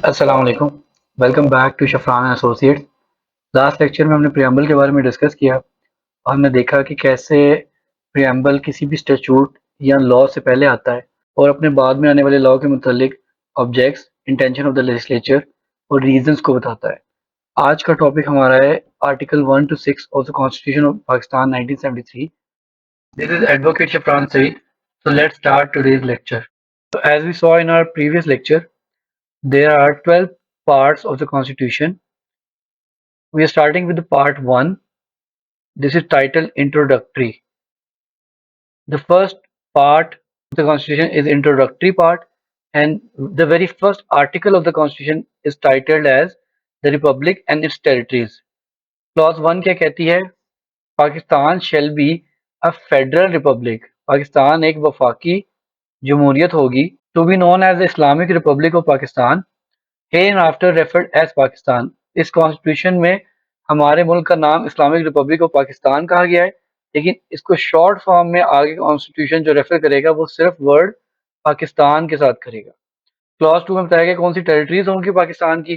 अस्सलाम वालेकुम। Welcome back to Shafran associates. Last lecture में हमने प्रियम्बल के बारे में डिस्कस किया और हमने देखा कि कैसे प्रियम्बल किसी भी स्टैट्यूट या लॉ से पहले आता है और अपने बाद में आने वाले लॉ के मुतालिक objects, intention of the legislature और रीजंस को बताता है। आज का टॉपिक हमारा है article 1 to 6 of the constitution of Pakistan 1973। This is advocate Shafran Saeed. So let's start today's lecture. So as we saw in our previous lecture, there are 12 parts of the constitution. We are starting with the part 1. This is titled introductory. The first part of the constitution is introductory part, and the very first article of the constitution is titled as the republic and its territories. Clause 1 क्या कहती है? Pakistan shall be a federal republic. Pakistan एक वफाकी जमहूरियत होगी, to be known as the Islamic Republic of Pakistan, hereafter referred as Pakistan. इस constitution में हमारे मुल्क का नाम इस्लामिक रिपब्लिक ऑफ पाकिस्तान कहा गया है, लेकिन इसको शॉर्ट फॉर्म में आगे कॉन्स्टिट्यूशन जो रेफर करेगा वो सिर्फ वर्ड पाकिस्तान के साथ करेगा। क्लॉज 2 में बताया गया कौन सी टेरिटरीज होंगी पाकिस्तान की।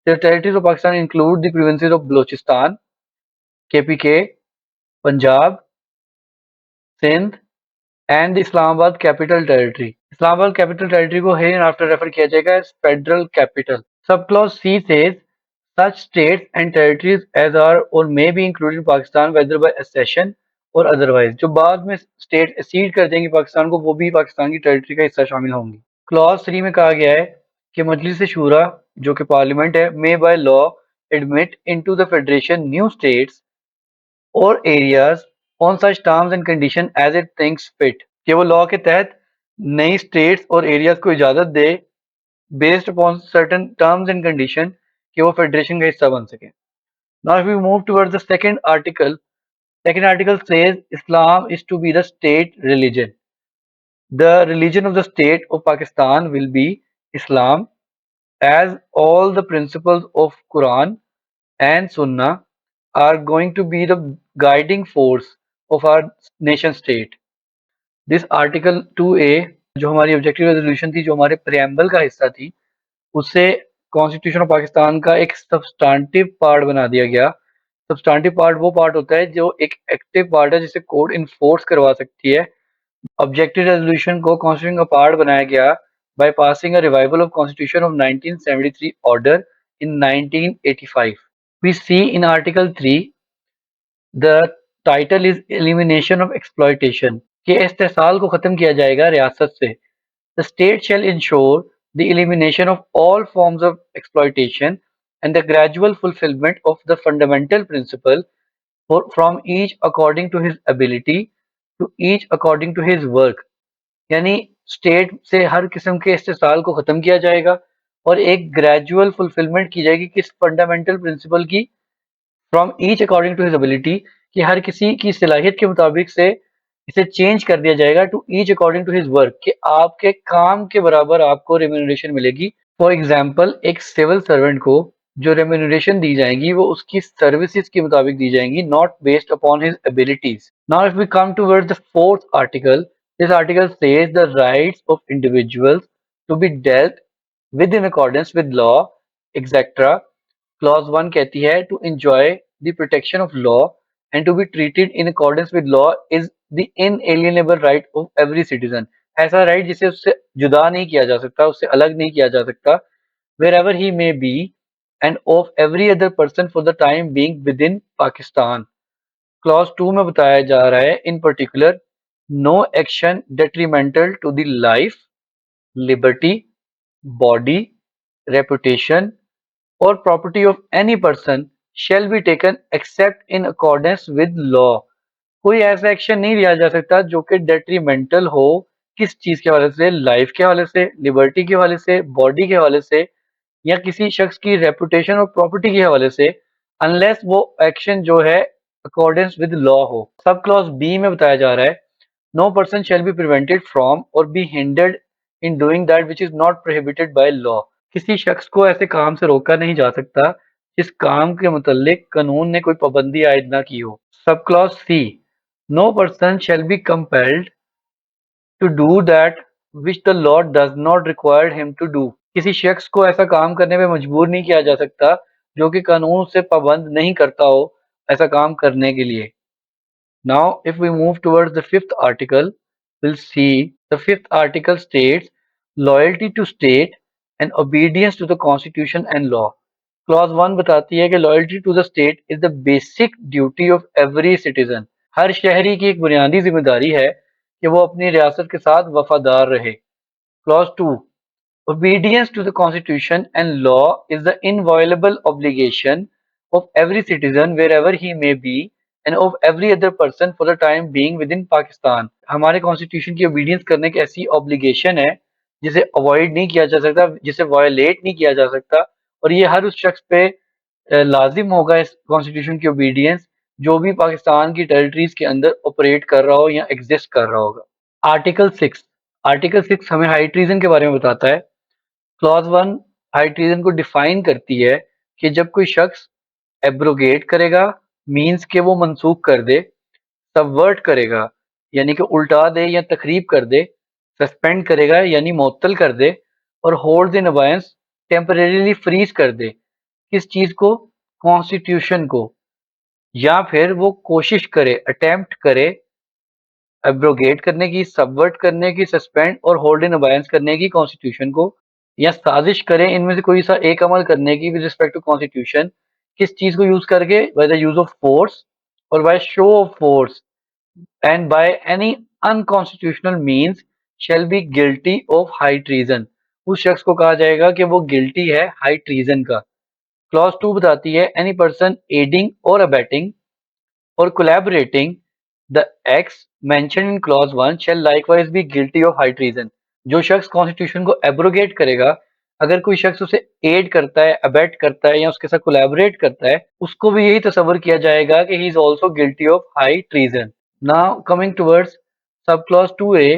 The territories of Pakistan include the provinces of Balochistan, KPK, Punjab, Sindh and Islamabad capital territory. Islamabad capital territory को हेयर आफ्टर रेफर किया जाएगा as federal capital. Sub clause C says such states and territories as are or may be included in Pakistan whether by accession or otherwise। जो बाद में state accede कर देंगी पाकिस्तान को वो भी पाकिस्तान की टेरिटरी का हिस्सा शामिल होंगी। क्लॉज 3 में कहा गया है कि मजलिस शूरा जो कि पार्लियामेंट है may by law admit into the federation new states or areas on such terms and condition as it thinks fit। कि वो लॉ के तहत नई स्टेट्स और एरियाज को इजाजत दे based upon certain terms and condition कि वो फेडरेशन का हिस्सा बन सके। Now if we move towards the second article says Islam is to be the state religion. The religion of the state of Pakistan will be Islam, as all the principles of Quran and Sunnah are going to be the guiding force of our nation state. This article 2A जो हमारी objective resolution थी, जो हमारे preamble का हिस्सा थी, उसे constitution of Pakistan का एक सब्सटेंटिव पार्ट बना दिया गया। सब्सटेंटिव पार्ट वो पार्ट होता है जो एक एक्टिव पार्ट है जिसे कोर्ट इन्फोर्स करवा सकती है। ऑब्जेक्टिव रेजोल्यूशन को कॉन्स्टिट्यूशन का पार्ट बनाया गया by passing a revival of constitution of 1973 order in 1985। We see in article 3 the title is elimination of exploitation कि इस्तेहसाल को खत्म किया जाएगा रियासत से। The state shall ensure the elimination of all forms of exploitation and the gradual fulfillment of the fundamental principle from each according to his ability to each according to his work। यानी state से हर किस्म के इस्तेसाल को ख़त्म किया जाएगा और एक ग्रेजुअल फुलफिलमेंट की जाएगी किस फंडामेंटल प्रिंसिपल की, from each according to his ability कि हर किसी की सलाहियत के मुताबिक से इसे चेंज कर दिया जाएगा to each according to his work कि आपके काम के बराबर आपको रेम्यूनरेशन मिलेगी। फॉर एग्जांपल एक सिविल सर्वेंट को जो रेम्यूनरेशन दी जाएंगी वो उसकी सर्विसेज के मुताबिक दी जाएंगी, not based upon his abilities. Now if we come towards the fourth article, this article says the rights of individuals to be dealt with in accordance with law etcetera. Clause 1 कहती है to enjoy the protection of law and to be treated in accordance with law is the inalienable right of every citizen. ऐसा right जिसे उससे जुदा नहीं किया जा सकता, उससे अलग नहीं किया जा सकता, wherever he may be and of every other person for the time being within Pakistan। Clause 2 में बताया जा रहा है in particular no action detrimental to the life, liberty, body, reputation or property of any person shall be taken except in accordance with law। कोई ऐसा action नहीं लिया जा सकता जो कि डेट्रीमेंटल हो, किस चीज के हवाले से, लाइफ के हवाले से, लिबर्टी के हवाले से, बॉडी के हवाले से या किसी शख्स की रेपुटेशन और प्रॉपर्टी के हवाले से, अनलेस वो एक्शन जो है अकॉर्डेंस विद लॉ हो। सब क्लॉज बी में बताया जा रहा है no person shall be prevented from or be hindered in doing that which is not prohibited by law. किसी शख्स को ऐसे काम से रोका नहीं जा सकता जिस काम के मुतल्लिक कानून ने कोई पाबंदी आयद ना की हो। Sub clause C no person shall be compelled to do that which the law does not require him to do। किसी शख्स को ऐसा काम करने पे मजबूर नहीं किया जा सकता जो कि कानून से पाबंद नहीं करता हो ऐसा काम करने के लिए। Now, if we move towards the fifth article, we'll see the fifth article states loyalty to state and obedience to the constitution and law. Clause 1 बताती है कि loyalty to the state is the basic duty of every citizen. हर शहरी की एक बुनियादी जिम्मेदारी है कि वो अपनी रियासत के साथ वफादार रहे। Clause 2 Obedience to the Constitution and law is the inviolable obligation of every citizen wherever he may be and of every other person for the time being within Pakistan. हमारे कॉन्स्टिट्यूशन की ओबीडियंस करने की ऐसी obligation है जिसे avoid नहीं किया जा सकता, जिसे वायलेट नहीं किया जा सकता, और ये हर उस शख्स पे लाजिम होगा इस कॉन्स्टिट्यूशन की ओबीडियंस जो भी पाकिस्तान की टेरिटरीज के अंदर ऑपरेट कर रहा हो या एग्जिस्ट कर रहा होगा। आर्टिकल 6 हमें हाई ट्रीजन के बारे में बताता है। क्लॉज 1 हाई ट्रीजन को डिफाइन करती है कि जब कोई शख्स एब्रोगेट करेगा, मीन्स के वो मनसूख कर दे, सबवर्ट करेगा यानी कि उल्टा दे या तखरीब कर दे, सस्पेंड करेगा यानी मुअत्तल कर दे, और होल्ड इन अबायंस टेम्परेरीली फ्रीज कर दे किस चीज को, कॉन्स्टिट्यूशन को, या फिर वो कोशिश करे, अटेम्प्ट करे एब्रोगेट करने की, सबवर्ट करने की, सस्पेंड और होल्ड इन अबायंस करने की कॉन्स्टिट्यूशन को, या साजिश करें इनमें से कोई सा एक अमल करने की विद रिस्पेक्ट टू कॉन्स्टिट्यूशन, किस चीज को यूज करके, by the use of force or by show of force and by any unconstitutional means shall be guilty of high treason. उस शख्स को कहा जाएगा कि वो गिल्टी है हाई ट्रीजन का। क्लॉज 2 बताती है एनी पर्सन एडिंग और abetting or collaborating the acts mentioned in clause 1 shall likewise be guilty of high treason। जो शख्स कॉन्स्टिट्यूशन को एब्रोगेट करेगा, अगर कोई शख्स उसे एड करता है, अबेट करता है या उसके साथ कोलैबोरेट करता है, उसको भी यही तस्वर किया जाएगा कि he is also guilty of high treason. Now coming towards sub clause 2A,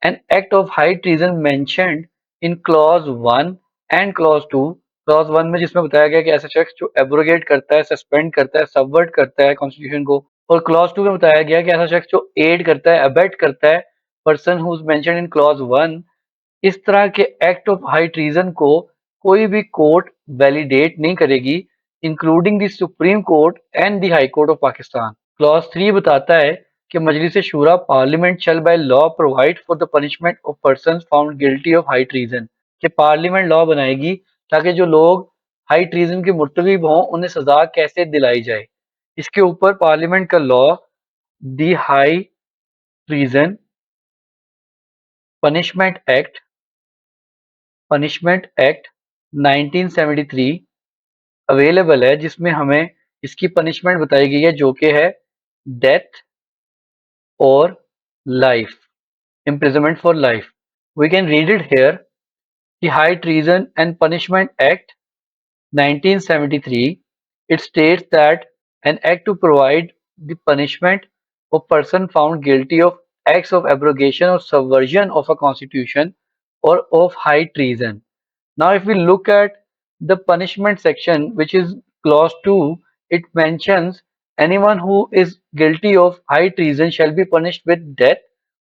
an act of high treason mentioned in clause 1 and clause 2। Clause 1 में जिसमें बताया गया कि ऐसा शख्स जो एब्रोगेट करता है, सस्पेंड करता है, सबवर्ट करता है कॉन्स्टिट्यूशन को, और क्लॉज 2 में बताया गया कि ऐसा शख्स जो एड करता है, अबेट करता है person who is mentioned in clause 1, इस तरह के एक्ट ऑफ हाई ट्रीजन को कोई भी कोर्ट वैलिडेट नहीं करेगी, including the supreme court and the high court of Pakistan. Clause 3 बताता है कि Majlis Shura parliament shall by law provide for the punishment of person found guilty of high treason, कि parliament law बनाएगी ताकि जो लोग हाई ट्रीजन के मुर्तकिब हों उन्हें सजा कैसे दिलाई जाए। इसके ऊपर पार्लियामेंट का law the high treason punishment act punishment act 1973 available है, जिसमें हमें इसकी पनिशमेंट बताई गई है जो कि है डेथ और life, imprisonment for life। We can read it here. The High Treason and Punishment Act 1973, it states that an act to provide the punishment of person found guilty of acts of abrogation or subversion of a constitution or of high treason। Now, if we look at the punishment section, which is clause 2, it mentions anyone who is guilty of high treason shall be punished with death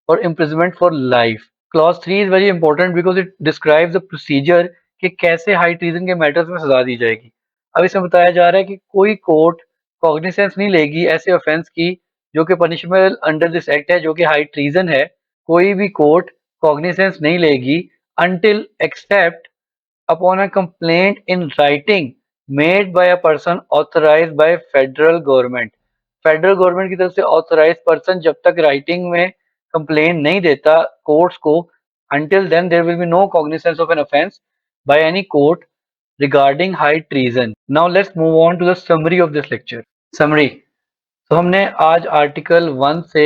or imprisonment for life। Clause 3 is very important because it describes the procedure कि कैसे high treason के matters में सजा दी जाएगी। अब इसमें बताया जा रहा है कि कोई कोर्ट कॉग्निसेंस नहीं लेगी ऐसे ऑफेंस की जो कि पनिशमेबल अंडर दिस एक्ट है, जो कि हाई ट्रीजन है। कोई भी कोर्ट कॉग्निसेंस नहीं लेगी until except upon a complaint in writing made by a person authorized by federal government. Federal government की तरफ से ऑथराइज पर्सन जब तक राइटिंग में कंप्लेन नहीं देता कोर्ट्स को, until then there will be no cognizance of an offense by any court regarding high treason। Now let's move on to the summary of this lecture। Summary। तो हमने आज article 1 से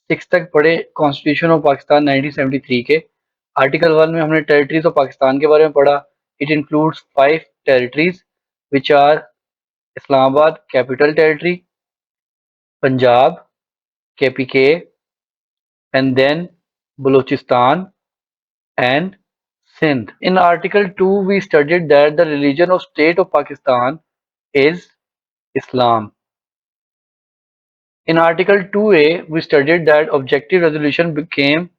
6 तक पढ़े कॉन्स्टिट्यूशन ऑफ पाकिस्तान 1973 के। Article 1 में हमने territories of Pakistan के बारे में पढ़ा। It includes 5 territories which are Islamabad capital territory, Punjab KPK, and then Balochistan and Sindh। In Article 2, we studied that the religion of State of Pakistan is Islam। In Article 2A, we studied that objective resolution became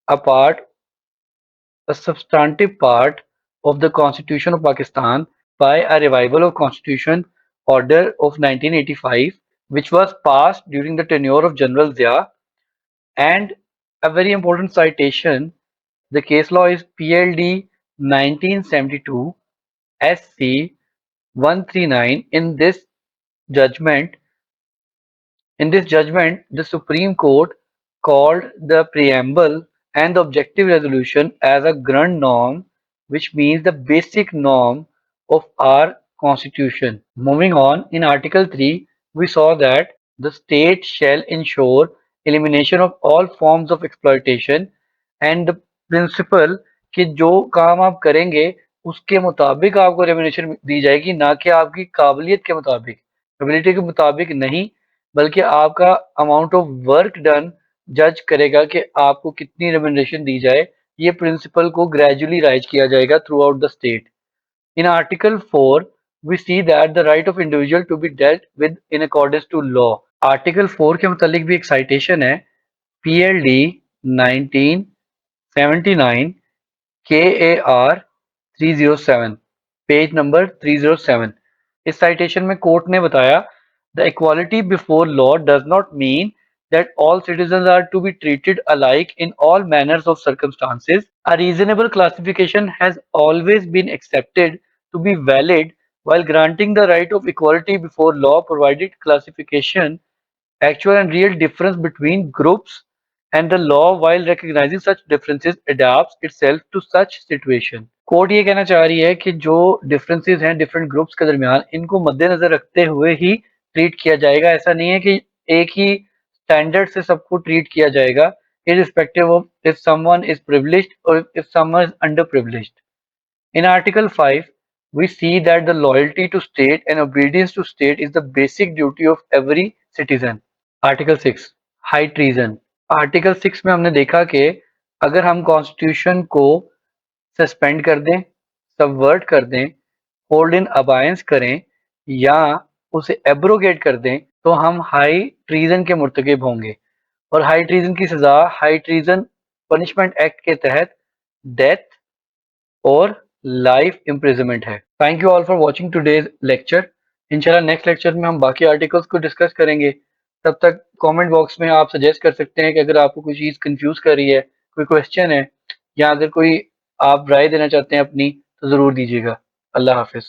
a part a substantive part of the Constitution of Pakistan by a revival of Constitution Order of 1985, which was passed during the tenure of General Zia. And a very important citation, the case law is PLD 1972 SC 139. Judgment, in this judgment, the Supreme Court called the preamble and the objective resolution as a grand norm, which means the basic norm of our constitution. Moving on, in Article 3, we saw that the state shall ensure elimination of all forms of exploitation and the principle कि जो काम आप करेंगे उसके मुताबिक आपको remuneration दी जाएगी, ना कि आपकी काबिलियत के मुताबिक, एबिलिटी के मुताबिक नहीं, बल्कि आपका अमाउंट ऑफ वर्क डन जज करेगा कि आपको कितनी रेम्युनरेशन दी जाए। ये प्रिंसिपल को ग्रेजुअली राइज किया जाएगा through out the state. In article 4 we see that the right of individual to be dealt with in accordance to law। Article 4 के मुतालिक भी एक साइटेशन है, PLD 1979 KAR 307, पेज नंबर 307। इस साइटेशन में कोर्ट ने बताया, the equality before law does not mean that all citizens are to be treated alike in all manners of circumstances. A reasonable classification has always been accepted to be valid while granting the right of equality before law, provided classification actual and real difference between groups, and the law while recognizing such differences adapts itself to such situation। Court ये कहना चाह रही है कि जो differences हैं different groups के दरमियान, इनको मद्देनजर रखते हुए ही ट्रीट किया जाएगा। ऐसा नहीं है कि एक ही स्टैंडर्ड से सबको ट्रीट किया जाएगा, irrespective of if someone is privileged or if someone is underprivileged। In Article 5, we see that the loyalty to state and obedience to state is the basic duty of every citizen। Article 6, high treason. Article 6 में हमने देखा कि अगर हम constitution को suspend कर दें, subvert कर दें, होल्ड इन अबायंस करें या उसे एब्रोगेट कर दें, तो हम हाई ट्रीजन के मुर्तकिब होंगे। और हाई ट्रीजन की सजा हाई ट्रीजन पनिशमेंट एक्ट के तहत डेथ और लाइफ इम्प्रिजनमेंट है। Thank you all for watching today's lecture. इंशाल्लाह नेक्स्ट लेक्चर में हम बाकी आर्टिकल्स को डिस्कस करेंगे। तब तक कमेंट बॉक्स में आप सजेस्ट कर सकते हैं कि अगर आपको कोई चीज़ कंफ्यूज कर रही है, कोई क्वेश्चन है, या अगर कोई आप राय देना चाहते हैं अपनी, तो ज़रूर दीजिएगा। अल्लाह हाफिज़।